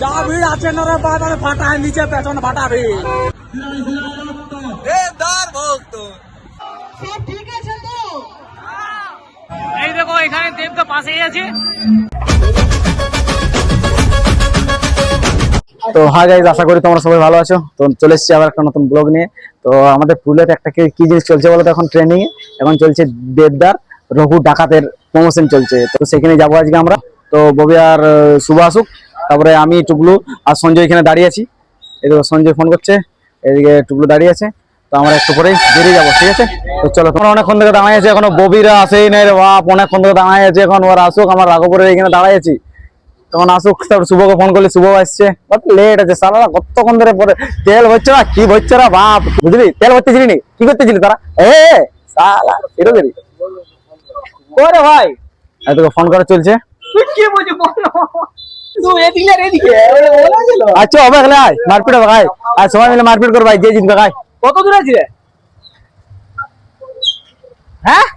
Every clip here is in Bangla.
যা ভিড় আছে না রে বাদ আমি ফাটায় নিচে পেছন ফাটাবে দেবদার ভক্ত সব ঠিক আছে তো? এই দেখো এখানে দেব তো পাশেই আছে। তো হাই গাইজ, আশা করি তোমরা সবাই ভালো আছো। তো চলে এসেছি আবার একটা নতুন ব্লগ নিয়ে। তো আমাদের পুরুলিয়াতে একটা কি জিনিস চলছে বলো তো, এখন ট্রেনিং এ এখন চলছে দেবদার রঘু ডাকাতের প্রমোশন চলছে। তো সেখানে যাবো আজকে আমরা। তো ববি আর শুভ আসুক, তারপরে আমি টুকলু আর সঞ্জয় এখানে দাঁড়িয়ে আছি। এদিকে সঞ্জয় ফোন করছে, এদিকে টুকলু দাঁড়িয়ে আছে। তো আমরা একটু পরেই বেরিয়ে যাবো, ঠিক আছে? তো চলো, তোমরা অনেকক্ষণ থেকে দাঁড়িয়ে আছে, এখনো ববিরা আসেই নাই রে বাপ। অনেকক্ষণ থেকে দাঁড়িয়ে আছে, এখন ওরা আসুক। আমার রাঘবপুরের এখানে দাঁড়িয়ে আছি, তখন আসুক। তারপর শুভকে ফোন করলে শুভ আসছে, কত লেট আছে সারা। কতক্ষণ ধরে পরে তেল ভরছে না, কি ভরছে না বাপ, বুঝলি? তেল ভরতেছিলি নি, কি করতেছিলি তারা? সালা এরকম ওরে ভাই, তোকে ফোন করা চলছে। আচ্ছা হবে, গেলে আয় মারপিট হবে, ভাই আর সবাই মিলে মারপিট করবো, ভাই যে জিতবে ভাই। কত দূর আছে রে? হ্যাঁ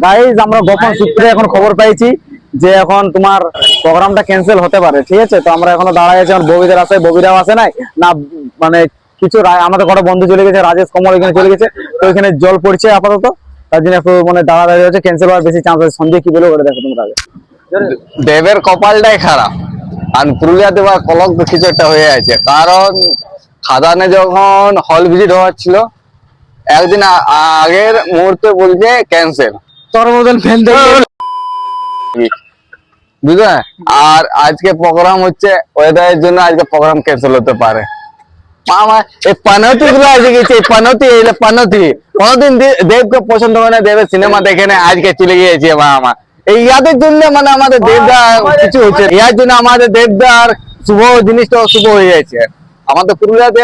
গাইজ, আমরা গোপন সূত্রে এখন খবর পাইছি যে এখন তোমার প্রোগ্রামটা ক্যান্সেল হতে পারে, ঠিক আছে? তো আমরা এখনো দাঁড়ায় আছি, আমার ববিদের আসে, ববিরাও আসে নাই না, মানে কিছু আমাদের ঘরে বন্ধু চলে গেছে, রাজেশ কমল এখানে চলে গেছে। তো এখানে জল পড়ছে আপাতত, তার জন্য একটু মানে দাঁড়াদাঁড়ি হচ্ছে, ক্যান্সেল হওয়ার বেশি চান্স আছে। সঞ্জয় কি বলে ওটা দেখো তোমরা আগে। দেবের কপালটাই খারাপ, আর পুরুলিয়াতে বা কলক কিছু একটা হয়ে আছে। কারণ খাদানে যখন হল ভিজিট হওয়ার ছিল, একদিন আগের মুহূর্তে বলছে ক্যান্সেল, তোর মতন ফ্যান বুঝলে? আর আজকে প্রোগ্রাম হচ্ছে, ওয়েদারের জন্য আজকে প্রোগ্রাম ক্যান্সেল হতে পারে। এই পানতি গুলো আজকে গেছে, পানতি কোনদিন দেবকে পছন্দ হয় না, দেবের সিনেমা দেখে না, আজকে চলে গিয়েছে মা আমার। এই ইয়াদের জন্য মানে আমাদের দেবদা কিছু হচ্ছে, ইয়ার জন্য আমাদের দেবদার শুভ জিনিসটা অশুভ হয়ে যাচ্ছে। আমাদের পুরুলিয়াতে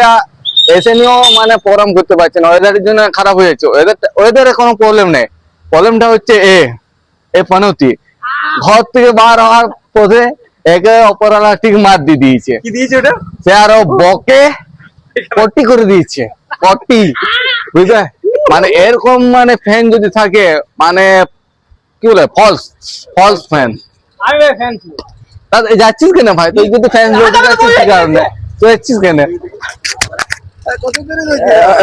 এসে নিয়েও মানে প্রোগ্রাম করতে পারছে না, ওয়েদারের জন্য খারাপ হয়ে যাচ্ছে। ওয়েদারের কোনো প্রবলেম নেই, প্রবলেমটা হচ্ছে এ পানতি ঘর থেকে বার হওয়ার পথে একে অপরালা ঠিক মার দিয়ে দিয়েছে। কি দিয়েছে ওটা? সে আরো বকে পট্টি করে দিয়েছে, পট্টি, বুঝলে? মানে এরকম মানে ফ্যান যদি থাকে, মানে কি বলে, ফলস ফ্যান। যাচ্ছিস কেন ভাই? তুই যদি ফ্যান যাচ্ছিস কি কারণে? তুই যাচ্ছিস কেন?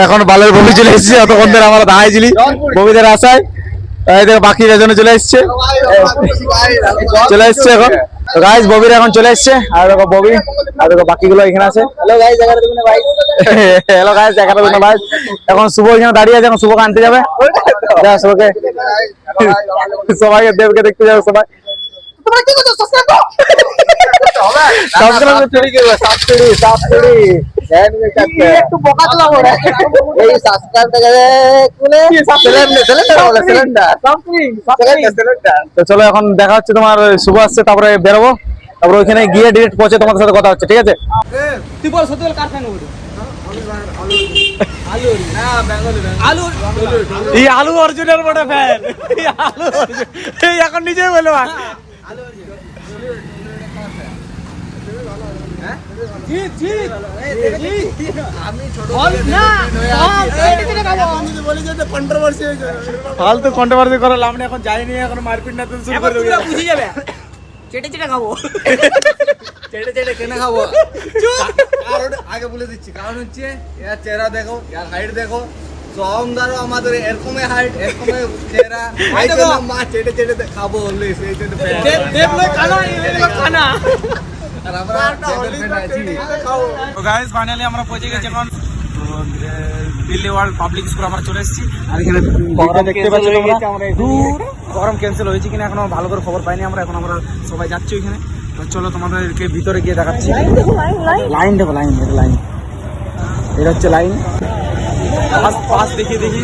এখন বালের বমি চলে এসেছে, অতক্ষণ ধরে আমরা দাঁড়াইছিলি বমিদের আশায়। বাকি জন্য চলে এসছে এখন। গাইজ ববির এখন চলে এসছে, আর দেখো ববি, আর দেখো বাকিগুলো এখানে আছে। হ্যালো গাইজ, হ্যালো গাইজ, দেখার জন্য ভাই। এখন শুভ এখানে দাঁড়িয়ে আছে, এখন শুভকে আনতে যাবে। শুভকে সবাইকে দেবকে দেখতে যাবে সবাই। চলো এখন দেখা হচ্ছে, তোমার শুভ আসছে, তারপরে বেরোবো, তারপরে ওইখানে গিয়ে ডিরেক্ট পৌঁছে তোমাদের সাথে কথা হচ্ছে, ঠিক আছে? তুই বল সত্যি কার ফ্যান হবি? আলু অর্জুনের বড় ফ্যান, আলু অর্জুন এখন নিজেই বলো। ফালতু কন্ট্রোভার্সি করে লাভ নেই, এখন যাইনি, এখন মারপিট না শুরু করে দেবে, বুঝে যাবে। চেটে চেটে খাবো, চেটে চেটে কেনে খাবো। কারণ আগে বলে দিচ্ছি, কারণ হচ্ছে এর চেহারা দেখো, এর হাইট দেখো, সঙ্গারও আমাদের এরকমই হাইট, এরকমই চেহারা, এই জন্য মা চেটে চেটে খাবো বললে সেই জন্য দেব লই খানা, এই খানা। আর আমরা তো গাইস ফাইনালি আমরা পৌঁছে গেছি এখন দিল্লি ওয়ার্ল্ড পাবলিক স্কুল। আমরা চলে এসেছি, আর এখানে প্রোগ্রাম দেখতে পাচ্ছি তোমরা। প্রোগ্রাম ক্যান্সেল হয়েছে কিনা এখনো ভালো করে খবর পাইনি আমরা। এখন আমরা সবাই যাচ্ছি ওইখানে। চলো তোমাদেরকে ভিতরে গিয়ে দেখাচ্ছি। লাইন দেখো, লাইন, এটা লাইন, এটা হচ্ছে লাইন। পাস দেখি দেখি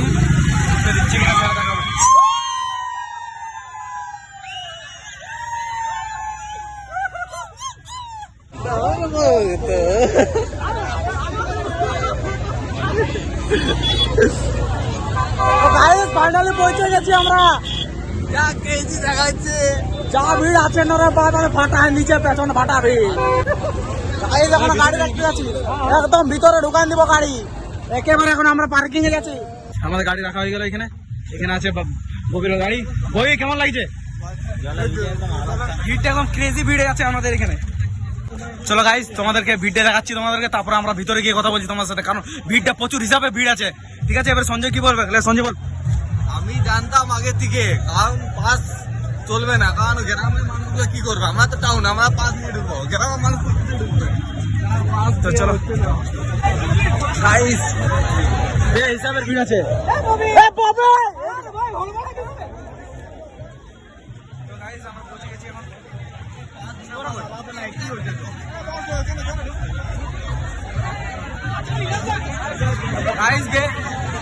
ফাইনালি পৌঁছে গেছি আমরা। যা কেজি দেখাচ্ছে, যা ভিড় আছে না রে বাদ আমি ফাটায় নিচে পেছন ফাটাবে। এই যখন গাড়ি দেখতে যাচ্ছি, একদম ভিতরে ঢুকান দিব গাড়ি একেবারে। এখন আমরা পার্কিং এ গেছি, আমাদের গাড়ি রাখা হয়ে গেল এখানে। এখানে আছে ববির গাড়ি। ববি কেমন লাগছে? ভিড়টা এখন ক্রেজি ভিড় আছে আমাদের এখানে। চলো গাইস তোমাদেরকে ভিড়টা দেখাচ্ছি তোমাদেরকে, তারপরে আমরা ভিতরে গিয়ে কথা বলছি তোমার সাথে, কারণ ভিড়টা প্রচুর হিসাবে ভিড় আছে। ঠিক আছে, এবার সঞ্জয় কি বলবে? সঞ্জয় বল। আমি জানতাম আগে থেকে, কারণ পাস চলবে না, কারণ গ্রামের মানুষগুলো কি করবে, আমরা তো টাউন, আমরা পাস নিয়ে ঢুকবো, গ্রামের মানুষ ঢুকবে। তো চলো গাইস, এই হিসাবের ভিড় আছে।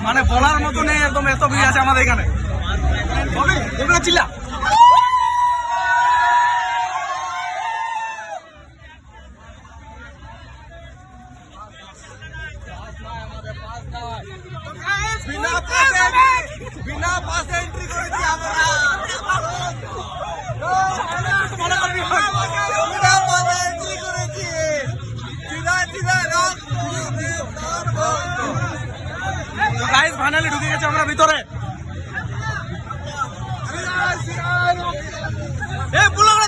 মানে বলার মতো নেই, একদম এত ভিড় আছে আমাদের এখানে। চিল্লা বিনা পাসে এন্ট্রি করেছি আমরা, বিনা পাসে এন্ট্রি করেছি, গাইস ফাইনালি ঢুকে গেছে আমরা ভিতরে।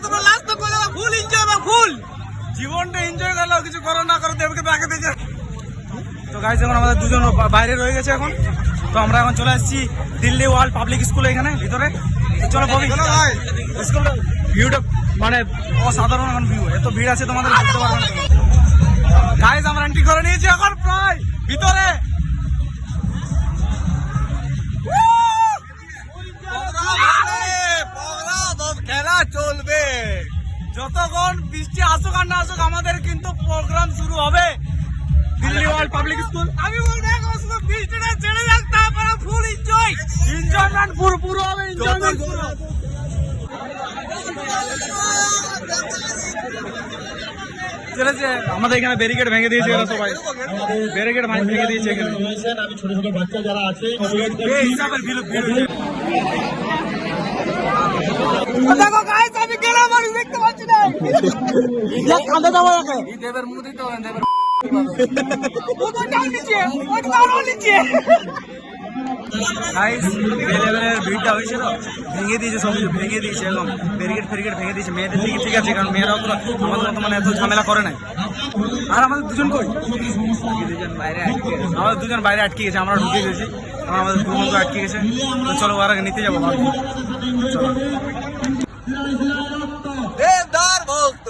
তোমরা লাস্ট তো করলে ফুল এনজয়, ফুল জীবনটা এনজয় করলো, কিছু করো না করো দেবকে ব্যাকে দেখে। তো গাইস এখন আমাদের দুজন বাইরে রয়ে গেছে এখন, তো আমরা এখন চলে আসছি দিল্লি ওয়ার্ল্ড পাবলিক স্কুলে এখানে ভিতরে। তো চলো ববি, স্কুলটা ভিউটা মানে অসাধারণ এখন ভিউ, এত ভিড় আছে তোমাদের বুঝতে পারবে না। গাইস আমরা এন্ট্রি করে নিয়েছি এখন প্রায় ভিতরে। খেলা চলবে যতক্ষণ বৃষ্টি আসুক আর না আসুক, আমাদের কিন্তু প্রোগ্রাম শুরু হবে দিল্লি ওয়ার্ল্ড পাবলিক স্কুল। আমি বলবো এখন শুধু বৃষ্টিটা ছেড়ে যাক, তারপরে ফুল এনজয়, এনজয়মেন্ট পুরো হবে, এনজয়মেন্ট পুরো। চলেছে আমাদের এখানে ব্যারিকেড ভেঙে দিয়েছে এরা সবাই, ব্যারিকেড ভেঙে দিয়েছে এখানে। আমি ছোট ছোট বাচ্চা যারা আছে এই হিসাবের ভিড় দেখো গাইস, আমি গেলাম আর দেখতে পাচ্ছি না। কাঁদে যাবো দেবের মুখ দিতে হবে, দেবের ভিড়টা হয়েছিল, ভেঙে দিয়েছে সব কিছু, ভেঙে দিয়েছে একদম ব্যারিকেড ফেরিকেড ভেঙে দিয়েছে। মেয়েদের দিকে ঠিক আছে, কারণ মেয়েরাও তো আমাদের মতো মানে এত ঝামেলা করে নাই। আর আমাদের দুজন কই, আমাদের দুজন বাইরে আটকে গেছে, আমরা ঢুকে গেছি, আমাদের দু বন্ধু আটকে গেছে। তো চলো ওরা নিতে যাবো ভাবছি। দেবদার ভক্ত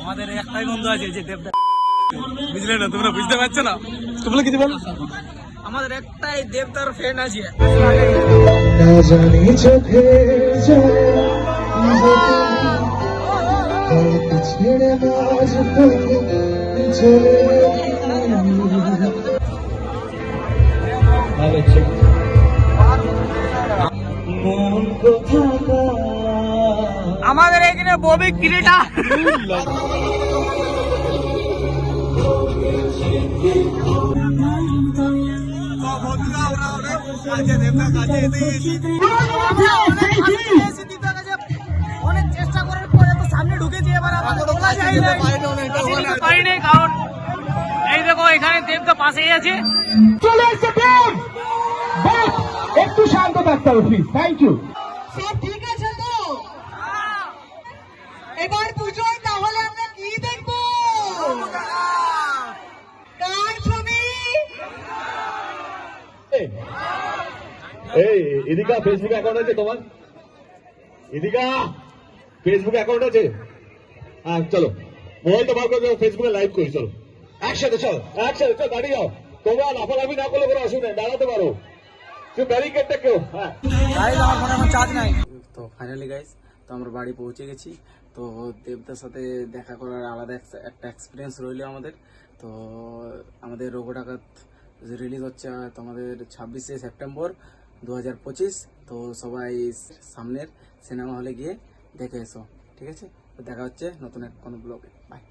আমাদের একটাই বন্ধু আছে যে দেবদার, বুঝলে না? তোমরা বুঝতে পারছো না, তোমরা কিছু বলো। আমাদের একটাই দেবদার ফ্রেন্ড আছে। আমাদের এখানে ববি ক্রিয়েটার অনেক চেষ্টা করার পরে তো সামনে ঢুকেছি, এবার পারিনি, কারণ এই দেখো এখানে দেবদা পাশেই আছে। চলে এসছে দেব, একটু শান্ত থাকতে হবে প্লিজ, থ্যাংক ইউ। সব ঠিক আছে তো? এবার পুজোয় তাহলে আমরা কি দেখবো? কার ছবি? এই ইদিকা ফেসবুক অ্যাকাউন্ট আছে তোমার? ইদিকা ফেসবুক অ্যাকাউন্ট আছে? হ্যাঁ চলো মোবাইলটা বার করে ফেসবুকে লাইভ করি, চলো একসাথে, চলো একসাথে, চল দাঁড়িয়ে যাও। তোমরা লাফালাফি না করলে কোনো অসুবিধা নেই, দাঁড়াতে পারো, তুই ব্যারিকেডটা কেউ। হ্যাঁ গাইস আমার ফোনে এখন চার্জ নাই। তো ফাইনালি গাইস, তো আমরা বাড়ি পৌঁছে গেছি। তো দেবদার সাথে দেখা করার আলাদা একটা এক্সপিরিয়েন্স রইল আমাদের। তো আমাদের রোগো ডাকাত রিলিজ হচ্ছে তোমাদের 26শে সেপ্টেম্বর 2025। তো সবাই সামনের সিনেমা হলে গিয়ে দেখে এসো, ঠিক আছে? তো দেখা হচ্ছে নতুন এক কোনো ব্লগে, বাই।